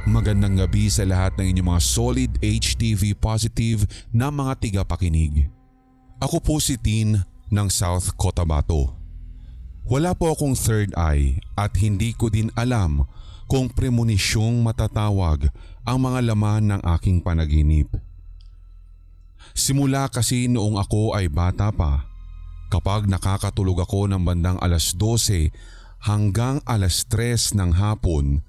Magandang gabi sa lahat ng inyong mga solid HTV positive na mga tigapakinig. Ako po si Tin ng South Cotabato. Wala po akong third eye at hindi ko din alam kung premonisyong matatawag ang mga laman ng aking panaginip. Simula kasi noong ako ay bata pa, kapag nakakatulog ako ng bandang alas 12 hanggang alas 3 ng hapon,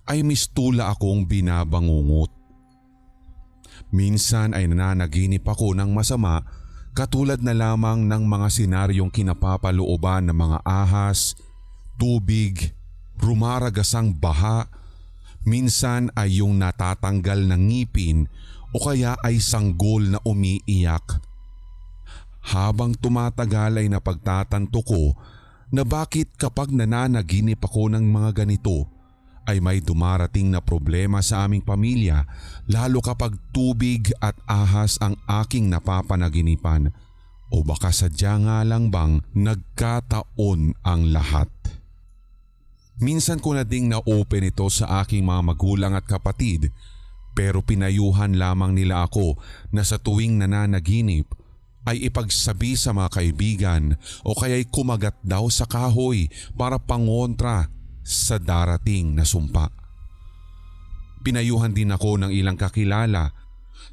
ay mistula akong binabangungot. Minsan ay nananaginip ako ng masama, katulad na lamang ng mga senaryong kinapapalooban ng mga ahas, tubig, rumaragasang baha, minsan ay yung natatanggal ng ngipin o kaya ay sanggol na umiiyak. Habang tumatagal ay napagtatanto ko na bakit kapag nananaginip ako ng mga ganito ay may dumarating na problema sa aming pamilya, lalo kapag tubig at ahas ang aking napapanaginipan, o baka sadya nga lang bang nagkataon ang lahat. Minsan ko na ding na-open ito sa aking mga magulang at kapatid, pero pinayuhan lamang nila ako na sa tuwing nananaginip ay ipagsabi sa mga kaibigan o kaya'y kumagat daw sa kahoy para pangontra sa darating na sumpa. Pinayuhan din ako ng ilang kakilala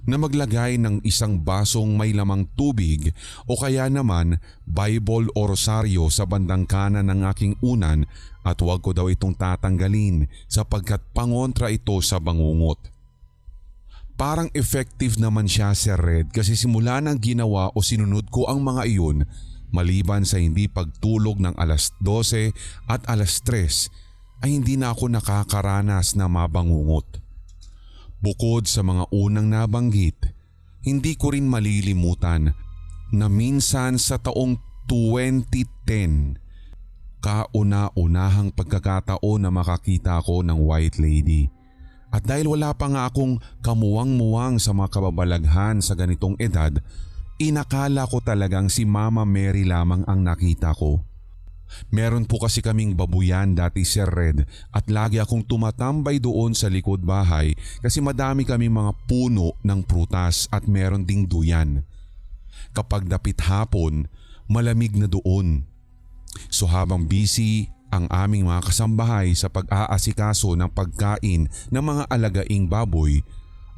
na maglagay ng isang basong may lamang tubig o kaya naman Bible o rosaryo sa bandang kanan ng aking unan at huwag ko daw itong tatanggalin sapagkat pangontra ito sa bangungot. Parang effective naman siya, Sir Red, kasi simula nang ginawa o sinunod ko ang mga iyon maliban sa hindi pagtulog ng alas 12 at alas 3 ay hindi na ako nakakaranas na mabangungot. Bukod sa mga unang nabanggit, hindi ko rin malilimutan na minsan sa taong 2010, kauna-unahang pagkakataon na makakita ako ng White Lady. At dahil wala pa nga akong kamuwang-muwang sa mga kababalaghan sa ganitong edad, inakala ko talagang si Mama Mary lamang ang nakita ko. Meron po kasi kaming babuyan dati, Sir Red, at lagi akong tumatambay doon sa likod bahay kasi madami kaming mga puno ng prutas at meron ding duyan. Kapag dapit hapon, malamig na doon. So habang busy ang aming mga kasambahay sa pag-aasikaso ng pagkain ng mga alagaing baboy,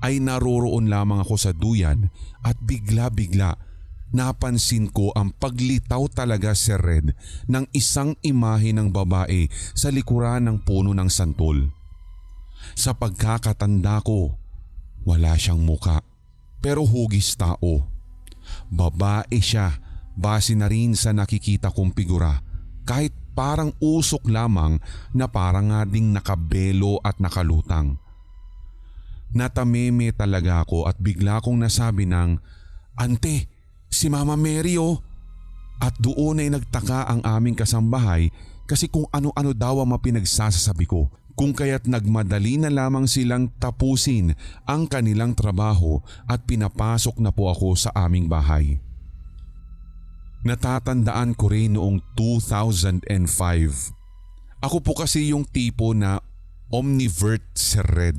ay naroroon lamang ako sa duyan at bigla-bigla napansin ko ang paglitaw talaga, Sir Red, ng isang imahe ng babae sa likuran ng puno ng santol. Sa pagkakatanda ko, wala siyang muka pero hugis tao. Babae siya base na rin sa nakikita kong figura, kahit parang usok lamang na parang nga ding nakabelo at nakalutang. Natameme talaga ako at bigla kong nasabi ng, "Ante, si Mama Mary oh." At doon ay nagtaka ang aming kasambahay kasi kung ano-ano daw ang mapinagsasabi ko, kung kaya't nagmadali na lamang silang tapusin ang kanilang trabaho at pinapasok na po ako sa aming bahay. Natatandaan ko rin noong 2005. Ako po kasi yung tipo na omnivert, Sir Red.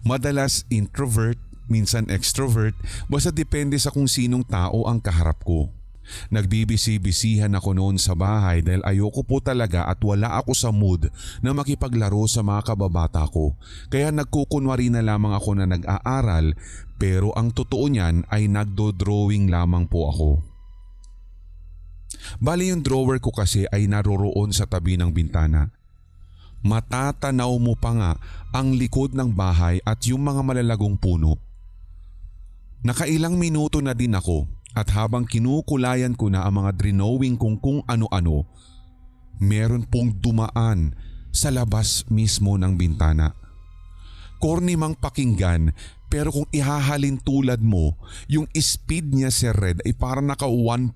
Madalas introvert, minsan extrovert, basta depende sa kung sinong tao ang kaharap ko. Nagbibisi-bisihan ako noon sa bahay dahil ayoko po talaga at wala ako sa mood na makipaglaro sa mga kababata ko. Kaya nagkukunwari na lamang ako na nag-aaral, pero ang totoo niyan ay nagdo-drawing lamang po ako. Bali yung drawer ko kasi ay naroroon sa tabi ng bintana. Matatanaw mo pa nga ang likod ng bahay at yung mga malalagong puno. Nakailang minuto na din ako at habang kinukulayan ko na ang mga drawing kung ano-ano, meron pong dumaan sa labas mismo ng bintana. Corny mang pakinggan, pero kung ihahalin tulad mo, yung speed niya, Sir Red, ay parang naka 1.5.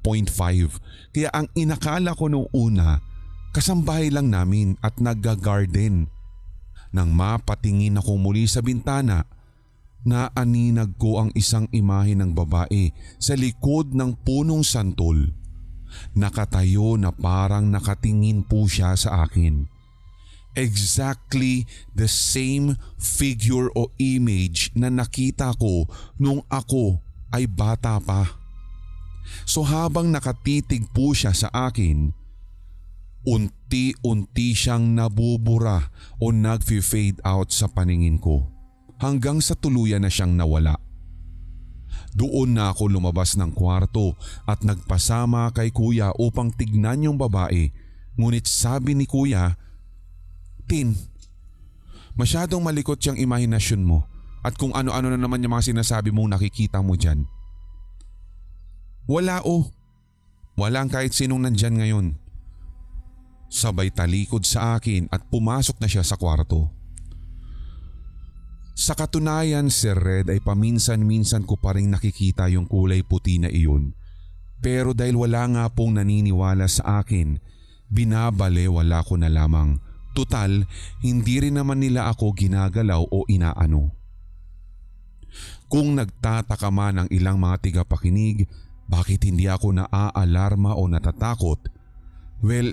Kaya ang inakala ko noong una, kasambahay lang namin at nagga-garden. Nang mapatingin ako muli sa bintana, naaninag ko ang isang imahe ng babae sa likod ng punong santol. Nakatayo na parang nakatingin po siya sa akin. Exactly the same figure o image na nakita ko nung ako ay bata pa. So habang nakatitig po siya sa akin, unti-unti siyang nabubura o nag-fade out sa paningin ko hanggang sa tuluyan na siyang nawala. Doon na ako lumabas ng kwarto at nagpasama kay kuya upang tignan yung babae, ngunit sabi ni kuya, "Tin, masyadong malikot yung imahinasyon mo at kung ano-ano na naman yung mga sinasabi mong nakikita mo dyan." "Wala o. Walang kahit sinong nandyan ngayon." Sabay talikod sa akin at pumasok na siya sa kwarto. Sa katunayan, Sir Red, ay paminsan-minsan ko pa rin nakikita yung kulay puti na iyon. Pero dahil wala nga pong naniniwala sa akin, binabaliwala ko na lamang. Tutal, hindi rin naman nila ako ginagalaw o inaano. Kung nagtataka man ang ilang mga tigapakinig, bakit hindi ako naaalarma o natatakot? Well,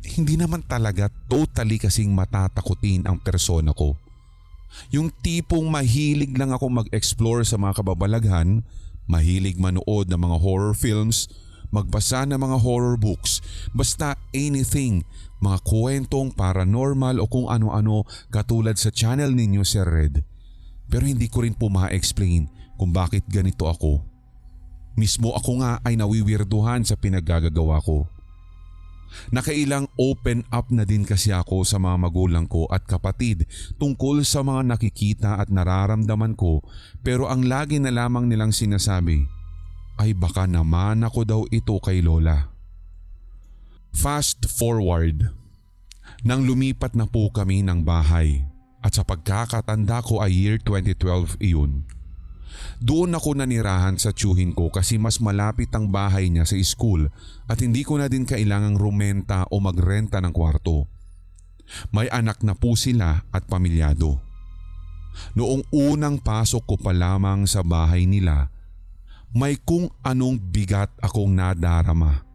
hindi naman talaga totally kasing matatakutin ang persona ko. Yung tipong mahilig lang ako mag-explore sa mga kababalaghan, mahilig manood ng mga horror films, magbasa ng mga horror books, basta anything, mga kwentong paranormal o kung ano-ano katulad sa channel ninyo, Sir Red. Pero hindi ko rin po ma-explain kung bakit ganito ako. Mismo ako nga ay nawiwirduhan sa pinaggagawa ko. Nakailang open up na din kasi ako sa mga magulang ko at kapatid tungkol sa mga nakikita at nararamdaman ko, pero ang lagi na lamang nilang sinasabi ay baka naman ako daw ito kay Lola. Fast forward. Nang lumipat na po kami ng bahay at sa pagkakatanda ko ay year 2012 iyon. Doon ako nanirahan sa tiyuhin ko kasi mas malapit ang bahay niya sa school at hindi ko na din kailangang rumenta o magrenta ng kwarto. May anak na po sila at pamilyado. Noong unang pasok ko pa lamang sa bahay nila, may kung anong bigat akong nadarama.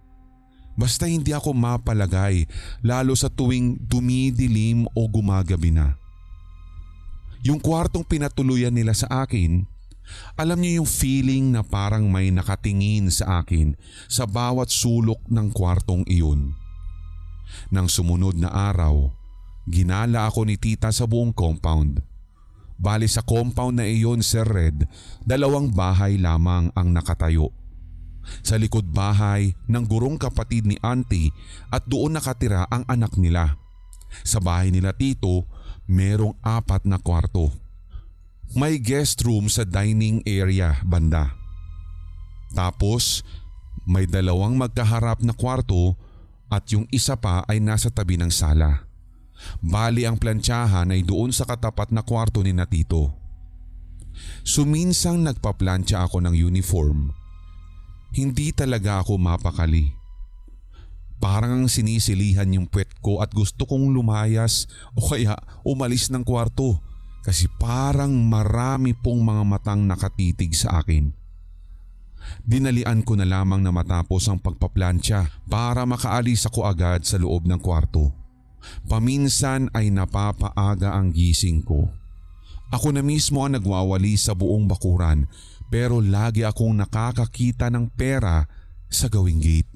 Basta hindi ako mapalagay lalo sa tuwing dumidilim o gumagabi na. Yung kwartong pinatuluyan nila sa akin, alam niyo yung feeling na parang may nakatingin sa akin sa bawat sulok ng kwartong iyon. Nang sumunod na araw, ginala ako ni tita sa buong compound. Bali sa compound na iyon, Sir Red, 2 bahay lamang ang nakatayo. Sa likod bahay ng gurong kapatid ni auntie at doon nakatira ang anak nila. Sa bahay nila tito, merong 4 na kwarto. May guest room sa dining area banda. Tapos may 2 magkaharap na kwarto at yung isa pa ay nasa tabi ng sala. Bali ang plantsahan ay doon sa katapat na kwarto ni na tito. Suminsang nagpaplantsa ako ng uniform. Hindi talaga ako mapakali. Parang sinisilihan yung puwet ko at gusto kong lumayas o kaya umalis ng kwarto. Kasi parang marami pong mga matang nakatitig sa akin. Dinalian ko na lamang na matapos ang pagpaplantsa para makaalis ako agad sa loob ng kwarto. Paminsan ay napapaaga ang gising ko. Ako na mismo ang nagwawali sa buong bakuran pero lagi akong nakakakita ng pera sa gawing gate.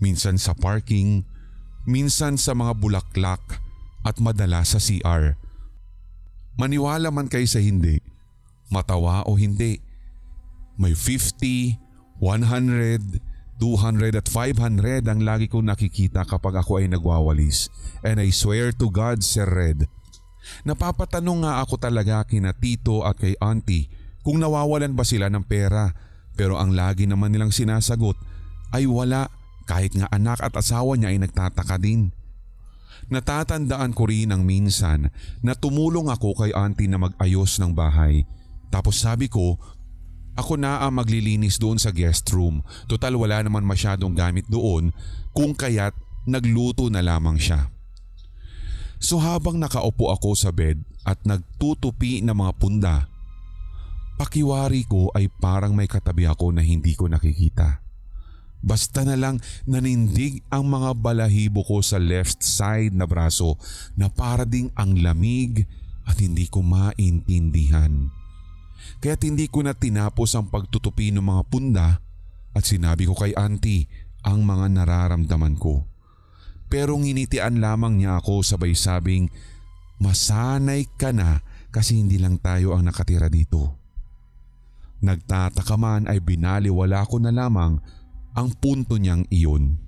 Minsan sa parking, minsan sa mga bulaklak at madalas sa CR. Maniwala man kayo sa hindi, matawa o hindi, may 50, 100, 200 at 500 ang lagi kong nakikita kapag ako ay nagwawalis. And I swear to God, Sir Red, napapatanong nga ako talaga kina tito at kay auntie kung nawawalan ba sila ng pera, pero ang lagi naman nilang sinasagot ay wala, kahit nga anak at asawa niya ay nagtataka din. Natatandaan ko rin ang minsan na tumulong ako kay auntie na mag-ayos ng bahay. Tapos sabi ko, ako na ang maglilinis doon sa guest room. Total wala naman masyadong gamit doon, kung kaya't nagluto na lamang siya. So habang nakaupo ako sa bed at nagtutupi ng mga punda, pakiwari ko ay parang may katabi ako na hindi ko nakikita. Basta na lang nanindig ang mga balahibo ko sa left side na braso na para ding ang lamig at hindi ko maintindihan. Kaya't hindi ko na tinapos ang pagtutupi ng mga punda at sinabi ko kay auntie ang mga nararamdaman ko. Pero nginitian lamang niya ako sabay sabing, masanay ka na kasi hindi lang tayo ang nakatira dito. Nagtataka man ay binaliwala ko na lamang ang punto niyang iyon.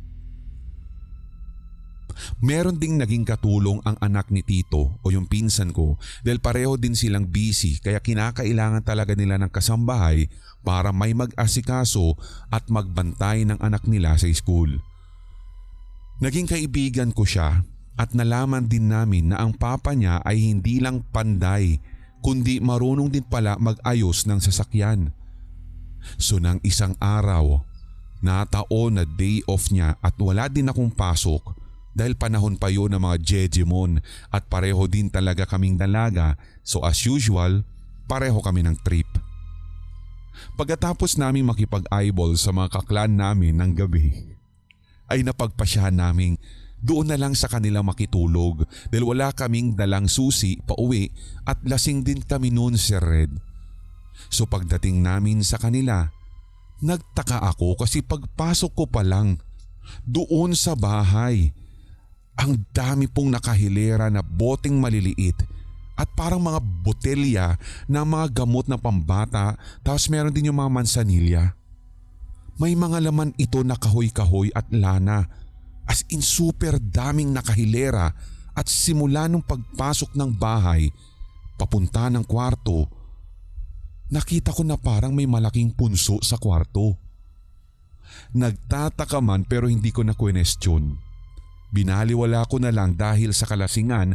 Meron ding naging katulong ang anak ni Tito o yung pinsan ko dahil pareho din silang busy kaya kinakailangan talaga nila ng kasambahay para may mag-asikaso at magbantay ng anak nila sa school. Naging kaibigan ko siya at nalaman din namin na ang papa niya ay hindi lang panday kundi marunong din pala mag-ayos ng sasakyan. So nang isang araw, nataon na day off niya at wala din akong pasok dahil panahon pa yun ng mga jejemon at pareho din talaga kaming dalaga so as usual, pareho kami ng trip. Pagkatapos naming makipag-eyeball sa mga kaklan namin ng gabi, ay napagpasyahan naming doon na lang sa kanila makitulog dahil wala kaming dalang susi pauwi at lasing din kami noon, Sir Red. So pagdating namin sa kanila, nagtaka ako kasi pagpasok ko pa lang doon sa bahay, ang dami pong nakahilera na boteng maliliit at parang mga botelya na mga gamot na pambata tapos meron din yung mga mansanilya. May mga laman ito na kahoy-kahoy at lana as in super daming nakahilera at simula nung pagpasok ng bahay papunta ng kwarto, nakita ko na parang may malaking punso sa kwarto. Nagtataka man pero hindi ko na question. Binaliwala ko na lang dahil sa kalasingan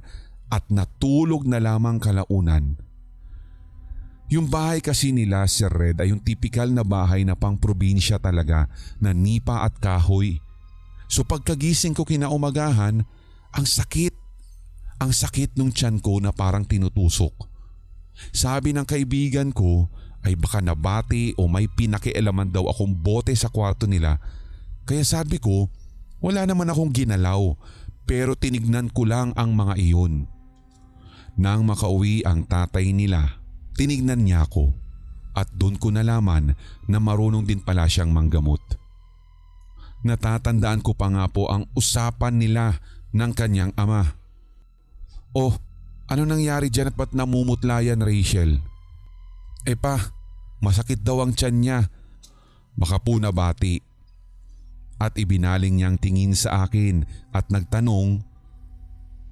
at natulog na lamang kalaunan. Yung bahay kasi nila, Sir Red, ay yung tipikal na bahay na pang probinsya talaga na nipa at kahoy. So pagkagising ko kinaumagahan, ang sakit. Ang sakit nung tiyan ko na parang tinutusok. Sabi ng kaibigan ko ay baka nabati o may pinakialaman daw akong bote sa kwarto nila. Kaya sabi ko, wala naman akong ginalaw pero tinignan ko lang ang mga iyon. Nang makauwi ang tatay nila, tinignan niya ako at doon ko nalaman na marunong din pala siyang manggamot. Natatandaan ko pa nga po ang usapan nila ng kanyang ama. Oh, ano nangyari dyan at ba't namumutla yan, Rachel? Pa, masakit daw ang tiyan niya. Baka po nabati. At ibinaling niyang tingin sa akin at nagtanong,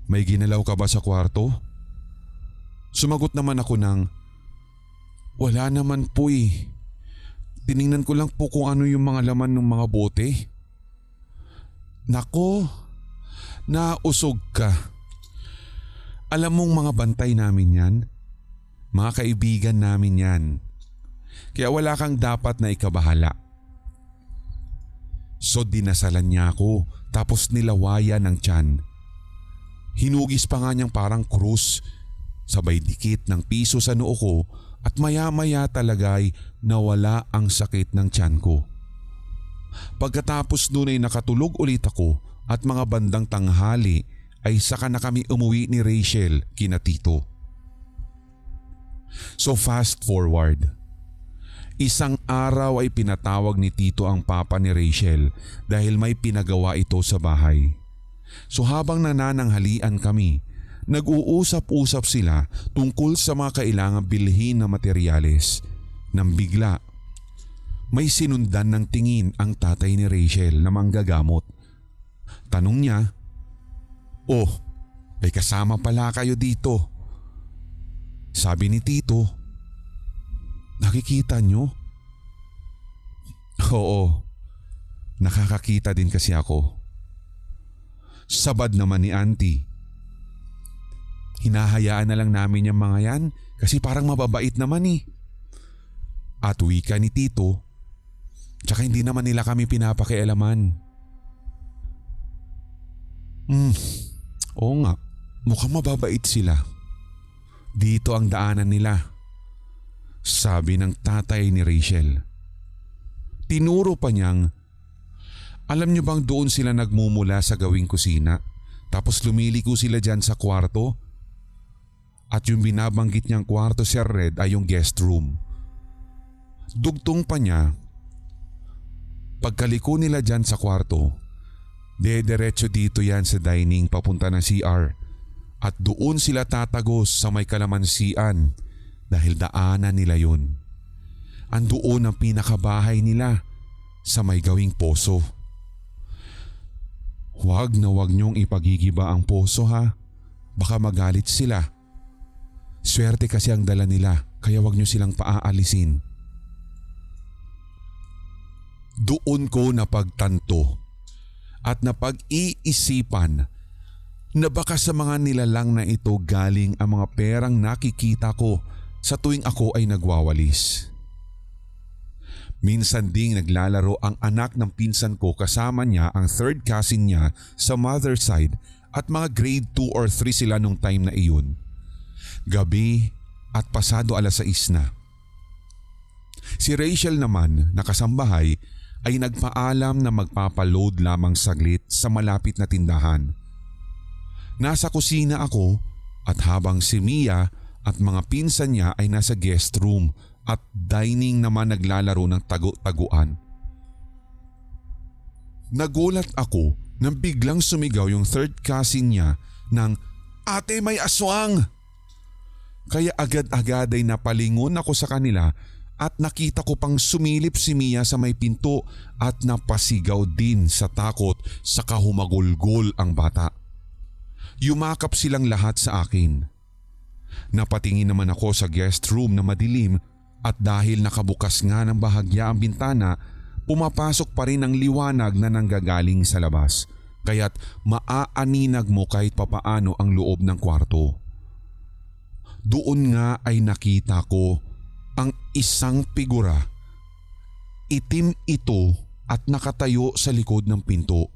may ginalaw ka ba sa kwarto? Sumagot naman ako ng, wala naman po eh. Tiningnan ko lang po kung ano yung mga laman ng mga bote. Nako, nausog ka. Alam mong mga bantay namin yan? Mga kaibigan namin yan. Kaya wala kang dapat na ikabahala. So dinasalan niya ako tapos nilawayan ng tiyan. Hinugis pa nga niyang parang krus. Sabay dikit ng piso sa noo ko at maya-maya talaga'y nawala ang sakit ng tiyan ko. Pagkatapos nun ay nakatulog ulit ako at mga bandang tanghali ay saka na kami umuwi ni Rachel kina Tito. So fast forward. Isang araw ay pinatawag ni Tito ang papa ni Rachel dahil may pinagawa ito sa bahay. So habang nanananghalian kami, nag-uusap-usap sila tungkol sa mga kailangang bilhin na materyales. Nang bigla, may sinundan ng tingin ang tatay ni Rachel na manggagamot. Tanong niya, "Oh, may kasama pala kayo dito." Sabi ni Tito, "Nakikita nyo?" "Oo, nakakakita din kasi ako." Sabad naman ni auntie, "Hinahayaan na lang namin yung mga yan kasi parang mababait naman eh." At wika ni Tito, "Tsaka hindi naman nila kami pinapakialaman." Oo nga, mukhang mababait sila. Dito ang daanan nila, sabi ng tatay ni Rachel. Tinuro pa niyang Alam niyo bang doon sila nagmumula sa gawing kusina? Tapos lumiliko sila dyan sa kwarto? At yung binabanggit niyang kwarto, Sir Red, ay yung guest room. Dugtong pa niya, pagkaliko nila dyan sa kwarto, dediretso dito yan sa dining papunta ng CR. At doon sila tatagos sa may kalamansian dahil daanan nila yun. Andoon ang pinakabahay nila sa may gawing poso. Huwag na huwag niyong ipagigiba ang poso ha. Baka magalit sila. Swerte kasi ang dala nila kaya huwag niyo silang paaalisin. Doon ko napagtanto at napag-iisipan na baka sa mga nilalang na ito galing ang mga perang nakikita ko sa tuwing ako ay nagwawalis. Minsan ding naglalaro ang anak ng pinsan ko kasama niya ang third cousin niya sa mother side at mga grade 2 or 3 sila nung time na iyon. Gabi at pasado 6:00 na. Si Rachel naman na kasambahay ay nagpaalam na magpapaload lamang saglit sa malapit na tindahan. Nasa kusina ako at habang si Mia at mga pinsan niya ay nasa guest room at dining naman naglalaro ng tagu-taguan. Nagulat ako nang biglang sumigaw yung third cousin niya ng "Ate, may aswang!" Kaya agad-agad ay napalingon ako sa kanila at nakita ko pang sumilip si Mia sa may pinto at napasigaw din sa takot sa kahumagulgol ang bata. Yumakap silang lahat sa akin. Napatingin naman ako sa guest room na madilim at dahil nakabukas nga ng bahagya ang bintana, pumapasok pa rin ang liwanag na nanggagaling sa labas. Kaya't maaaninag mo kahit papaano ang loob ng kwarto. Doon nga ay nakita ko ang isang figura. Itim ito at nakatayo sa likod ng pinto.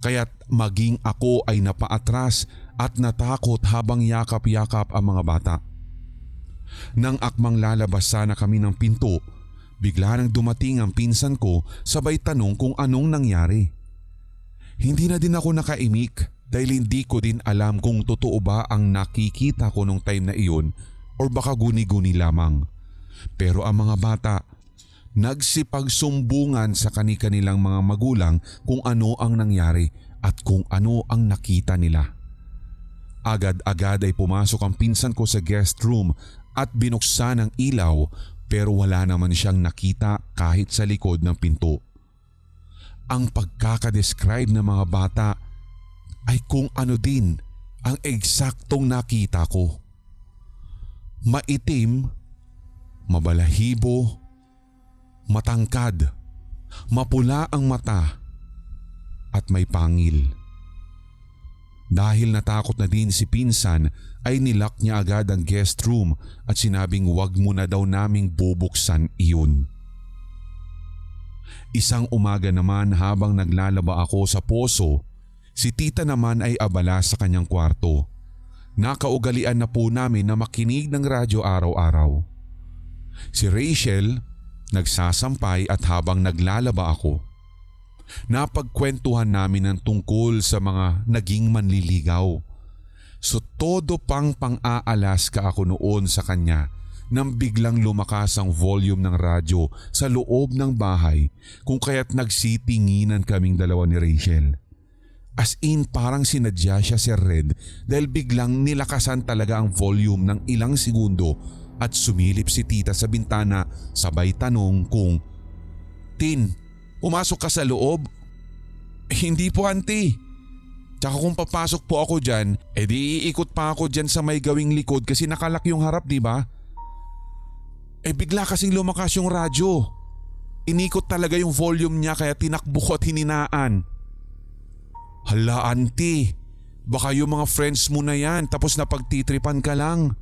Kaya't maging ako ay napaatras at natakot habang yakap-yakap ang mga bata. Nang akmang lalabas sana kami ng pinto, bigla nang dumating ang pinsan ko sabay tanong kung anong nangyari. Hindi na din ako nakaimik dahil hindi ko din alam kung totoo ba ang nakikita ko nung time na iyon or baka guni-guni lamang. Pero ang mga bata, nagsipagsumbungan sa kani-kanilang mga magulang kung ano ang nangyari at kung ano ang nakita nila. Agad-agad ay pumasok ang pinsan ko sa guest room at binuksan ang ilaw pero wala naman siyang nakita kahit sa likod ng pinto. Ang pagkakadescribe ng mga bata ay kung ano din ang eksaktong nakita ko. Maitim, mabalahibo, matangkad, mapula ang mata at may pangil. Dahil natakot na din si pinsan ay nilock niya agad ang guest room at sinabing wag mo na daw naming bubuksan iyon. Isang umaga naman habang naglalaba ako sa poso, si tita naman ay abala sa kanyang kwarto. Nakaugalian na po namin na makinig ng radyo araw-araw. Si Rachel nagsasampay at habang naglalaba ako, napagkwentuhan namin ng tungkol sa mga naging manliligaw. So todo pang pang-aalas ka ako noon sa kanya nang biglang lumakas ang volume ng radyo sa loob ng bahay kung kaya't nagsitinginan kaming dalawa ni Rachel. As in parang sinadya siya, Sir Red, dahil biglang nilakasan talaga ang volume ng ilang segundo at sumilip si tita sa bintana sabay tanong kung, "Tin, pumasok ka sa loob?" "Hindi po, auntie. Tsaka kung papasok po ako dyan, edi iikot pa ako dyan sa may gawing likod kasi nakalak yung harap, di ba? Bigla kasing lumakas yung radyo. Inikot talaga yung volume niya kaya tinakbo ko at hininaan." "Hala, auntie, baka yung mga friends mo na yan tapos napagtitripan ka lang,"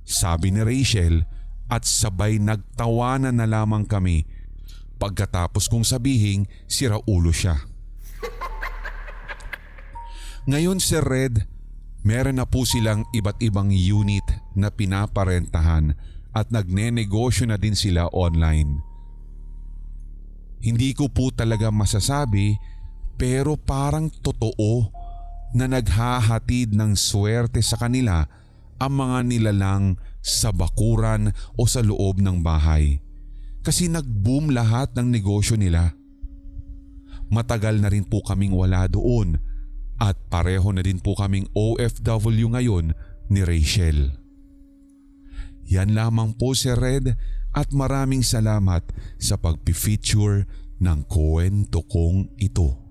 sabi ni Rachel at sabay nagtawanan na lamang kami pagkatapos kong sabihing sira ulo siya. Ngayon, Sir Red, meron na po silang iba't ibang unit na pinaparentahan at nagnenegosyo na din sila online. Hindi ko po talaga masasabi pero parang totoo na naghahatid ng swerte sa kanila ang mga nilalang sa bakuran o sa loob ng bahay. Kasi nag-boom lahat ng negosyo nila. Matagal na rin po kaming wala doon at pareho na din po kaming OFW ngayon ni Rachel. Yan lamang po Sir Red at maraming salamat sa pag-feature ng kwento kong ito.